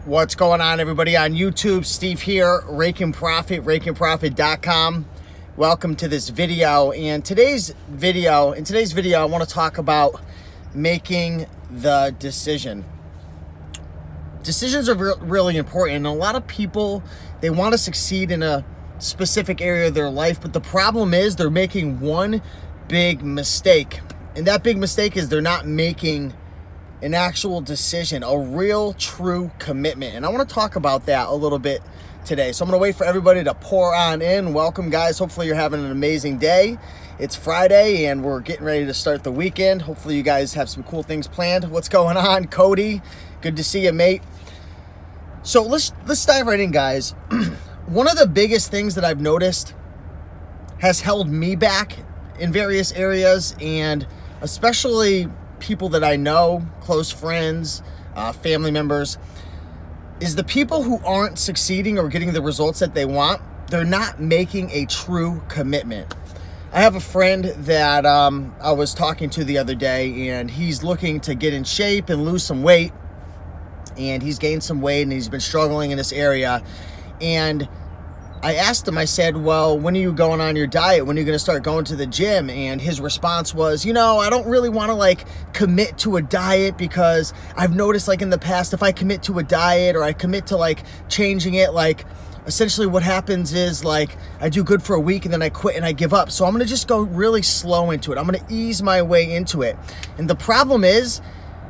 What's going on, everybody on YouTube? Steve here, Raiken Profit, RaikenProfit.com. Welcome to this video. And in today's video, I want to talk about making the decision. Decisions are really important, and a lot of people, they want to succeed in a specific area of their life, but the problem is they're making one big mistake, and that big mistake is they're not making an actual decision, a real, true commitment. And I want to talk about that a little bit today. So I'm going to wait for everybody to pour on in. Welcome, guys. Hopefully you're having an amazing day. It's Friday and we're getting ready to start the weekend. Hopefully you guys have some cool things planned. What's going on, Cody? Good to see you, mate. So let's dive right in, guys. One of the biggest things that I've noticed has held me back in various areas, and especially people that I know, close friends, family members, is the people who aren't succeeding or getting the results that they want, they're not making a true commitment. I have a friend that I was talking to the other day, and he's looking to get in shape and lose some weight, and he's gained some weight and he's been struggling in this area. And I asked him, I said, well, when are you going on your diet? When are you going to start going to the gym? And his response was, you know, I don't really want to like commit to a diet, because I've noticed like in the past, if I commit to a diet or I commit to like changing it, like essentially what happens is like I do good for a week and then I quit and I give up. So I'm going to just go really slow into it. I'm going to ease my way into it. And the problem is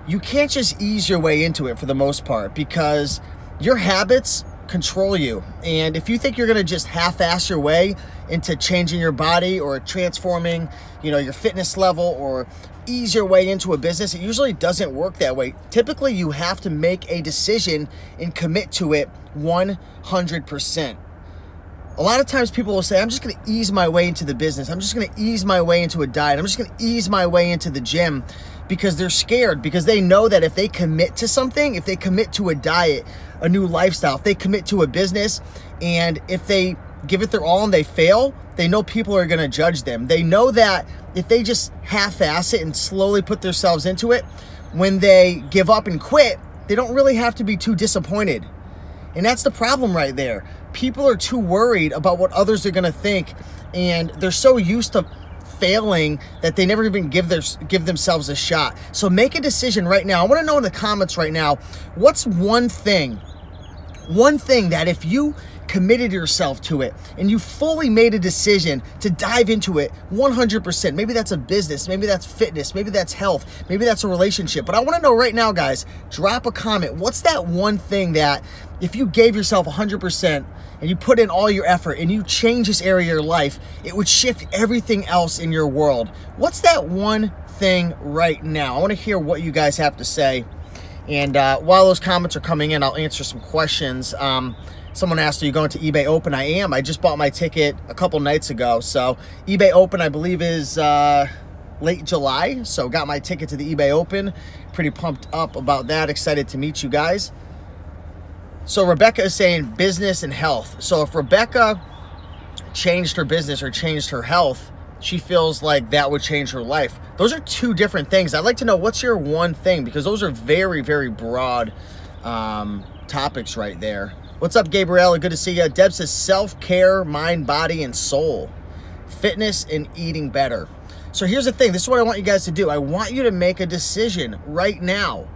you can't just ease your way into it for the most part, because your habits control you. And if you think you're going to just half-ass your way into changing your body or transforming, you know, your fitness level, or ease your way into a business, it usually doesn't work that way. Typically, you have to make a decision and commit to it 100%. A lot of times people will say, I'm just going to ease my way into the business. I'm just going to ease my way into a diet. I'm just going to ease my way into the gym, because they're scared, because they know that if they commit to something, if they commit to a diet, a new lifestyle, if they commit to a business, and if they give it their all and they fail, they know people are going to judge them. They know that if they just half-ass it and slowly put themselves into it, when they give up and quit, they don't really have to be too disappointed. And that's the problem right there. People are too worried about what others are going to think, and they're so used to failing that they never even give themselves a shot. So make a decision right now. I want to know in the comments right now, what's one thing that if you committed yourself to it and you fully made a decision to dive into it 100%, maybe that's a business, maybe that's fitness, maybe that's health, maybe that's a relationship. But I want to know right now, guys, drop a comment. What's that one thing that if you gave yourself 100% and you put in all your effort and you change this area of your life, it would shift everything else in your world? What's that one thing right now? I want to hear what you guys have to say. And while those comments are coming in, I'll answer some questions. Someone asked, are you going to eBay Open? I am. I just bought my ticket a couple nights ago. So eBay Open, I believe, is late July. So got my ticket to the eBay Open. Pretty pumped up about that. Excited to meet you guys. So Rebecca is saying business and health. So if Rebecca changed her business or changed her health, she feels like that would change her life. Those are two different things. I'd like to know, what's your one thing? Because those are very, very broad topics right there. What's up, Gabriella? Good to see you. Deb says self-care, mind, body, and soul. Fitness and eating better. So here's the thing. This is what I want you guys to do. I want you to make a decision right now.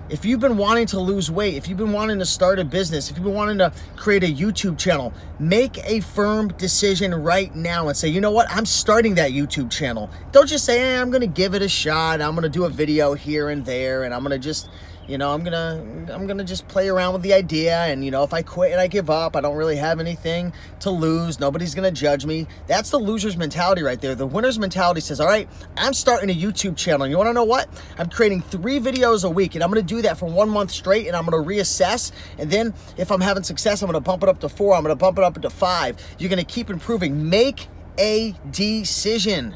If you've been wanting to lose weight, if you've been wanting to start a business, if you've been wanting to create a YouTube channel, make a firm decision right now and say, you know what, I'm starting that YouTube channel. Don't just say, hey, I'm going to give it a shot. I'm going to do a video here and there, and I'm going to just, you know, I'm gonna just play around with the idea, and you know, if I quit and I give up, I don't really have anything to lose. Nobody's gonna judge me. That's the loser's mentality right there. The winner's mentality says, all right, I'm starting a YouTube channel. You wanna know what? I'm creating 3 videos a week, and I'm gonna do that for 1 month straight, and I'm gonna reassess, and then if I'm having success, I'm gonna bump it up to 4, I'm gonna bump it up to 5. You're gonna keep improving. Make a decision.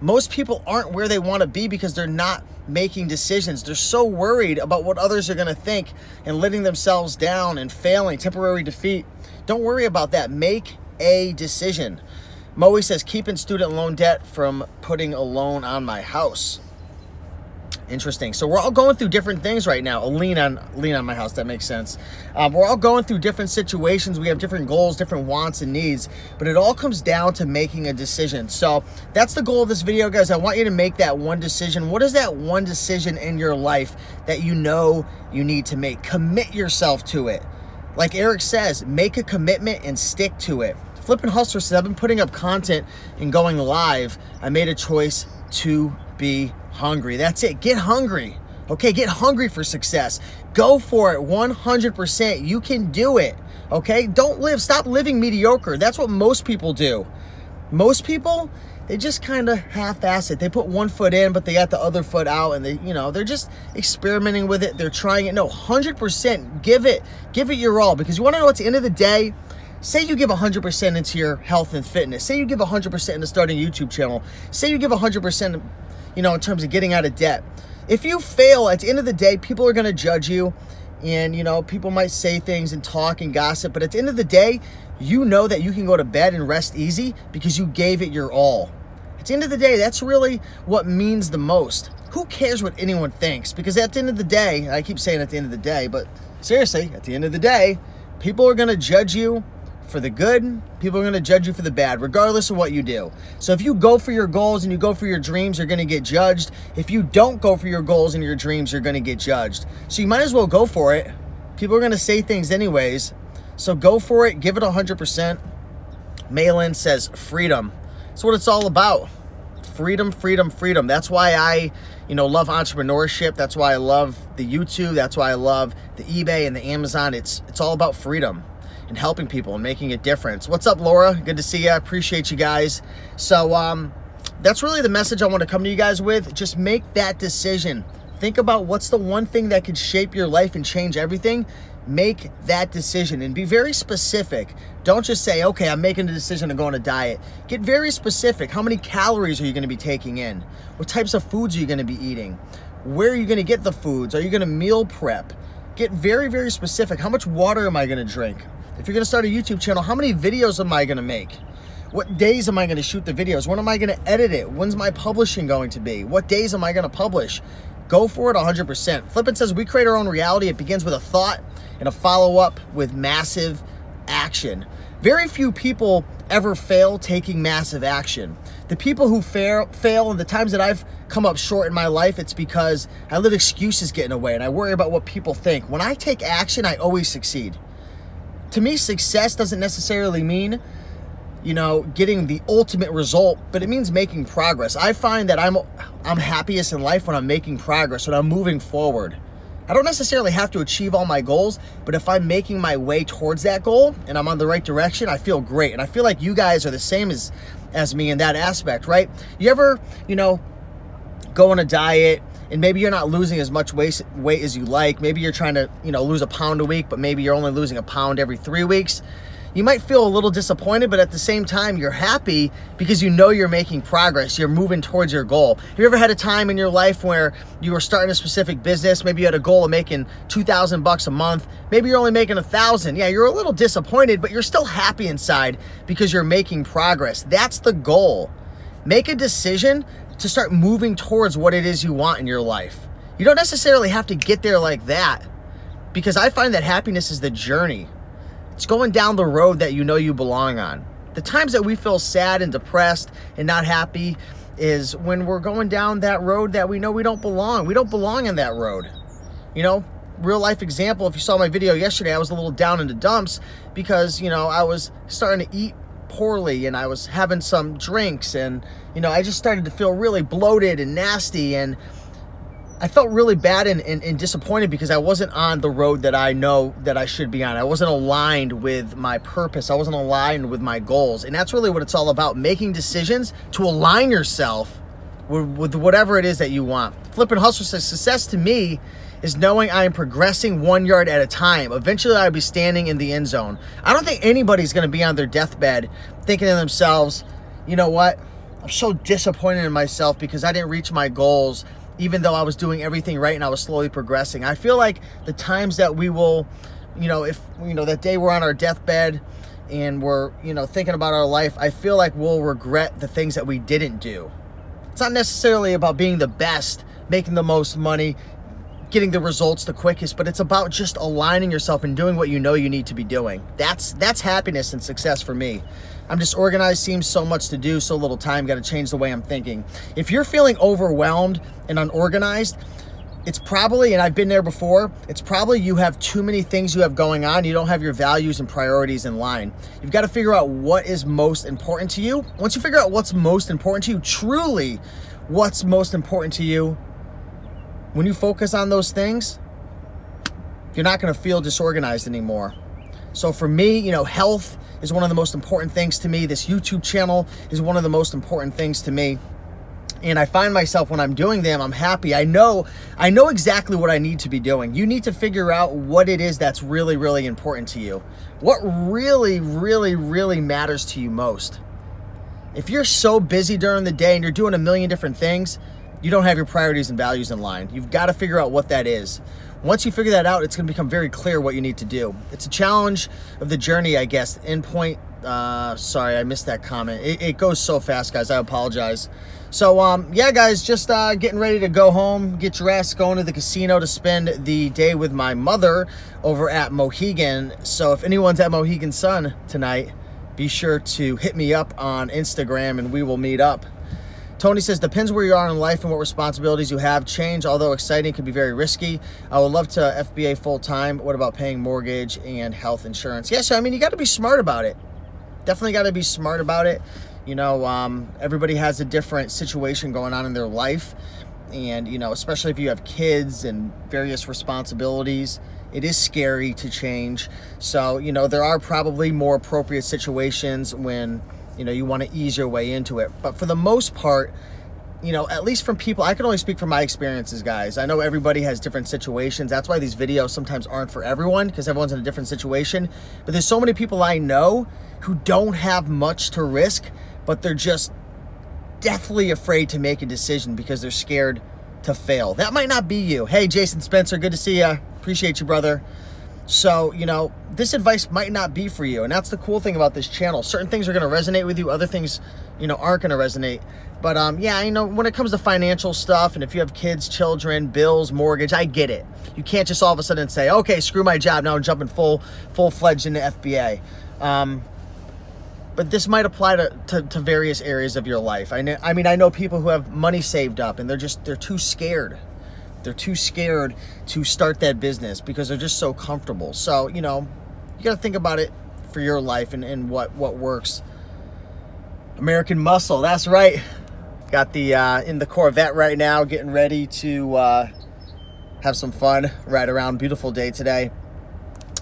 Most people aren't where they want to be because they're not making decisions. They're so worried about what others are going to think and letting themselves down and failing, temporary defeat. Don't worry about that. Make a decision. Moe says, keeping student loan debt from putting a loan on my house. Interesting. So we're all going through different things right now. Lean on my house. That makes sense. We're all going through different situations. We have different goals, different wants and needs, but it all comes down to making a decision. So that's the goal of this video, guys. I want you to make that one decision. What is that one decision in your life that you know you need to make? Commit yourself to it. Like Eric says, make a commitment and stick to it. Flippin' Hustler says, I've been putting up content and going live. I made a choice to be hungry. That's it. Get hungry. Okay, get hungry for success. Go for it 100%. You can do it. Okay, stop living mediocre. That's what most people do. Most people, they just kind of half-ass it. They put one foot in, but they got the other foot out, and they're just experimenting with it. They're trying it. No, 100%. Give it your all, because you want to know at the end of the day, say you give 100% into your health and fitness. Say you give 100% into starting a YouTube channel. Say you give 100%, in terms of getting out of debt. If you fail, at the end of the day, people are going to judge you, and, people might say things and talk and gossip, but at the end of the day, you know that you can go to bed and rest easy because you gave it your all. At the end of the day, that's really what means the most. Who cares what anyone thinks? Because at the end of the day, I keep saying at the end of the day, but seriously, at the end of the day, people are going to judge you for the good, people are going to judge you for the bad, regardless of what you do. So if you go for your goals and you go for your dreams, you're going to get judged. If you don't go for your goals and your dreams, you're going to get judged. So you might as well go for it. People are going to say things anyways. So go for it. Give it 100%. Malin says freedom. That's what it's all about. Freedom, freedom, freedom. That's why I, love entrepreneurship. That's why I love the YouTube. That's why I love the eBay and the Amazon. It's all about freedom and helping people and making a difference. What's up, Laura? Good to see you. I appreciate you guys. So that's really the message I want to come to you guys with. Just make that decision. Think about what's the one thing that could shape your life and change everything. Make that decision and be very specific. Don't just say, okay, I'm making a decision to go on a diet. Get very specific. How many calories are you going to be taking in? What types of foods are you going to be eating? Where are you going to get the foods? Are you going to meal prep? Get very, very specific. How much water am I going to drink? If you're going to start a YouTube channel, how many videos am I going to make? What days am I going to shoot the videos? When am I going to edit it? When's my publishing going to be? What days am I going to publish? Go for it 100%. Flippin says, we create our own reality. It begins with a thought and a follow-up with massive action. Very few people ever fail taking massive action. The people who fail and the times that I've come up short in my life, it's because I let excuses get in the way and I worry about what people think. When I take action, I always succeed. To me, success doesn't necessarily mean, getting the ultimate result, but it means making progress. I find that I'm happiest in life when I'm making progress, when I'm moving forward. I don't necessarily have to achieve all my goals, but if I'm making my way towards that goal and I'm on the right direction, I feel great. And I feel like you guys are the same as me in that aspect, right? You ever, go on a diet and maybe you're not losing as much weight as you like. Maybe you're trying to, lose a pound a week, but maybe you're only losing a pound every 3 weeks. You might feel a little disappointed, but at the same time, you're happy because you know you're making progress. You're moving towards your goal. Have you ever had a time in your life where you were starting a specific business? Maybe you had a goal of making $2,000 a month. Maybe you're only making $1,000. Yeah, you're a little disappointed, but you're still happy inside because you're making progress. That's the goal. Make a decision to start moving towards what it is you want in your life. You don't necessarily have to get there like that, because I find that happiness is the journey. It's going down the road that you know you belong on. The times that we feel sad and depressed and not happy is when we're going down that road that we know we don't belong. We don't belong in that road. Real life example, if you saw my video yesterday, I was a little down in the dumps because, I was starting to eat poorly and I was having some drinks and, I just started to feel really bloated and nasty, and I felt really bad and disappointed because I wasn't on the road that I know that I should be on. I wasn't aligned with my purpose. I wasn't aligned with my goals. And that's really what it's all about, making decisions to align yourself with whatever it is that you want. Flippin' Hustler says, success to me is knowing I am progressing 1 yard at a time. Eventually I'll be standing in the end zone. I don't think anybody's gonna be on their deathbed thinking to themselves, you know what? I'm so disappointed in myself because I didn't reach my goals, even though I was doing everything right and I was slowly progressing. I feel like the times that we will, if, that day we're on our deathbed and we're, thinking about our life, I feel like we'll regret the things that we didn't do. It's not necessarily about being the best, making the most money, getting the results the quickest, but it's about just aligning yourself and doing what you know you need to be doing. That's happiness and success for me. I'm just organized, seems so much to do, so little time, got to change the way I'm thinking. If you're feeling overwhelmed and unorganized, it's probably, and I've been there before, it's probably you have too many things you have going on. You don't have your values and priorities in line. You've got to figure out what is most important to you. Once you figure out what's most important to you, truly what's most important to you, when you focus on those things, you're not going to feel disorganized anymore. So for me, you know, health is one of the most important things to me. This YouTube channel is one of the most important things to me. And I find myself when I'm doing them, I'm happy. I know exactly what I need to be doing. You need to figure out what it is that's really, really important to you. What really, really, really matters to you most. If you're so busy during the day and you're doing a million different things, you don't have your priorities and values in line. You've got to figure out what that is. Once you figure that out, it's going to become very clear what you need to do. It's a challenge of the journey, I guess. Endpoint, sorry, I missed that comment. It goes so fast, guys. I apologize. So, yeah, guys, just getting ready to go home, get dressed, going to the casino to spend the day with my mother over at Mohegan. So if anyone's at Mohegan Sun tonight, be sure to hit me up on Instagram and we will meet up. Tony says, depends where you are in life and what responsibilities you have. Change, although exciting, can be very risky. I would love to FBA full-time. What about paying mortgage and health insurance? Yeah, so, I mean, you got to be smart about it. Definitely got to be smart about it. You know, everybody has a different situation going on in their life. And, you know, especially if you have kids and various responsibilities, it is scary to change. So, you know, there are probably more appropriate situations when, you know, you want to ease your way into it. But for the most part, you know, at least from people, I can only speak from my experiences, guys. I know everybody has different situations. That's why these videos sometimes aren't for everyone, because everyone's in a different situation. But there's so many people I know who don't have much to risk, but they're just deathly afraid to make a decision because they're scared to fail. That might not be you. Hey, Jason Spencer, good to see you. Appreciate you, brother. So, you know, this advice might not be for you. And that's the cool thing about this channel. Certain things are going to resonate with you. Other things, you know, aren't going to resonate. But, yeah, you know, when it comes to financial stuff, and if you have kids, children, bills, mortgage, I get it. You can't just all of a sudden say, okay, screw my job. Now I'm jumping full-fledged into FBA. But this might apply to various areas of your life. I mean, I know people who have money saved up and they're too scared. They're too scared to start that business because they're just so comfortable. So, you know, you got to think about it for your life and what works. American Muscle, that's right. Got the in the Corvette right now, getting ready to have some fun, ride around. Beautiful day today.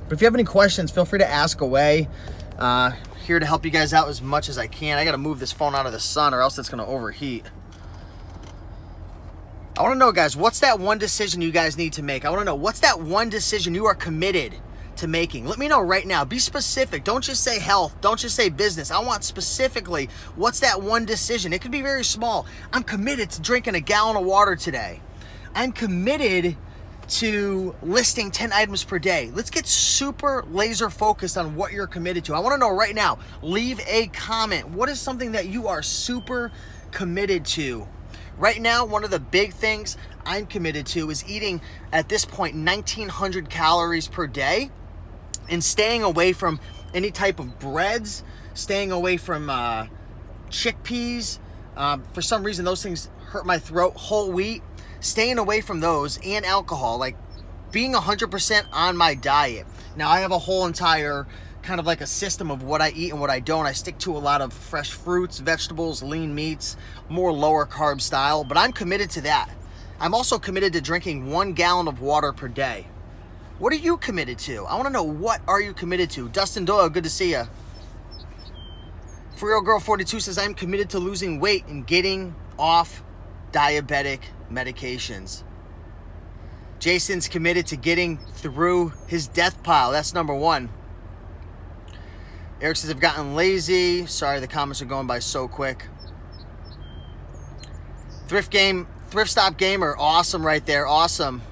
But if you have any questions, feel free to ask away. Here to help you guys out as much as I can. I got to move this phone out of the sun or else it's going to overheat. I want to know, guys, what's that one decision you guys need to make? I want to know, what's that one decision you are committed to making? Let me know right now. Be specific. Don't just say health. Don't just say business. I want specifically, what's that one decision? It could be very small. I'm committed to drinking a gallon of water today. I'm committed to listing 10 items per day. Let's get super laser focused on what you're committed to. I want to know right now. Leave a comment. What is something that you are super committed to? Right now, one of the big things I'm committed to is eating, at this point, 1,900 calories per day and staying away from any type of breads, staying away from chickpeas. For some reason, those things hurt my throat. Whole wheat, staying away from those, and alcohol, like being 100% on my diet. Now, I have a whole entire kind of like a system of what I eat and what I don't. I stick to a lot of fresh fruits, vegetables, lean meats, more lower carb style, but I'm committed to that. I'm also committed to drinking 1 gallon of water per day. What are you committed to? I want to know, what are you committed to? Dustin Doyle, good to see you. For Real Girl 42 says, I'm committed to losing weight and getting off diabetic medications. Jason's committed to getting through his death pile. That's number 1. Eric says, I've gotten lazy. Sorry, the comments are going by so quick. Thrift Stop Gamer, awesome right there, awesome.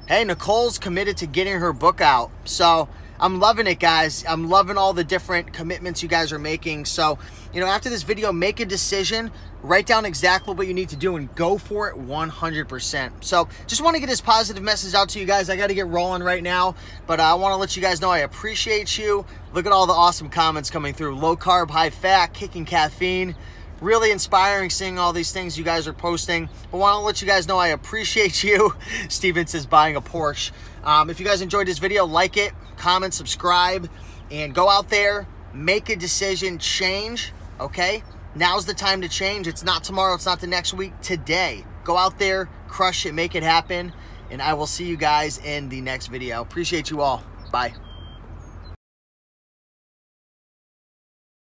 Hey, Nicole's committed to getting her book out. So I'm loving it, guys. I'm loving all the different commitments you guys are making. So, you know, after this video, make a decision, write down exactly what you need to do, and go for it 100%. So just want to get this positive message out to you guys. I got to get rolling right now, but I want to let you guys know I appreciate you. Look at all the awesome comments coming through. Low carb, high fat, kicking caffeine. Really inspiring seeing all these things you guys are posting. But want to let you guys know I appreciate you. Steven says buying a Porsche. If you guys enjoyed this video, like it, comment, subscribe, and go out there, make a decision, change, okay? Now's the time to change. It's not tomorrow, it's not the next week, today. Go out there, crush it, make it happen, and I will see you guys in the next video. Appreciate you all. Bye.